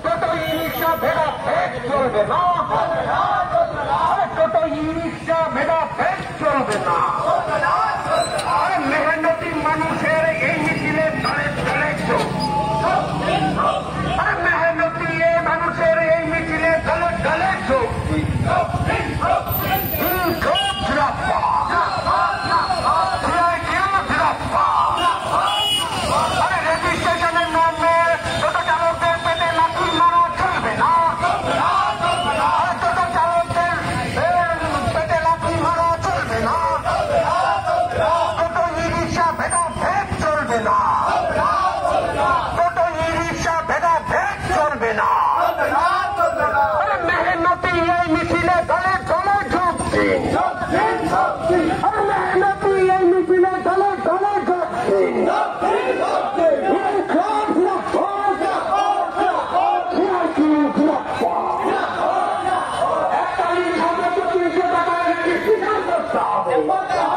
টোটো ই রিক্সা ভেড়া ভেদ চলবে না, টোটো ই রিক্সা ভেড়া ভেদ চলবে না। মেহনতি মানুষের এই মিছিলে দলে দলে যোগ, মেহনতি মানুষের এই মিছিলে দলে দলে যোগ। রেজিস্ট্রেশনের নামে টোটো চালকদের পেটে লাঠি মারা চলবে না, টোটো চালকদের পেটে লাঠি মারা চলবে না, টোটো ই রিক্সা ভেদা ভেদ চলবে না, টোটো ই রিক্সা ভেদা ভেদ চলবে না। মেহনতি এই মিছিলে দলে দলে ঢুকছে, মেহনতি এই মিছিলে দলে দলে ঢুকছে। একটা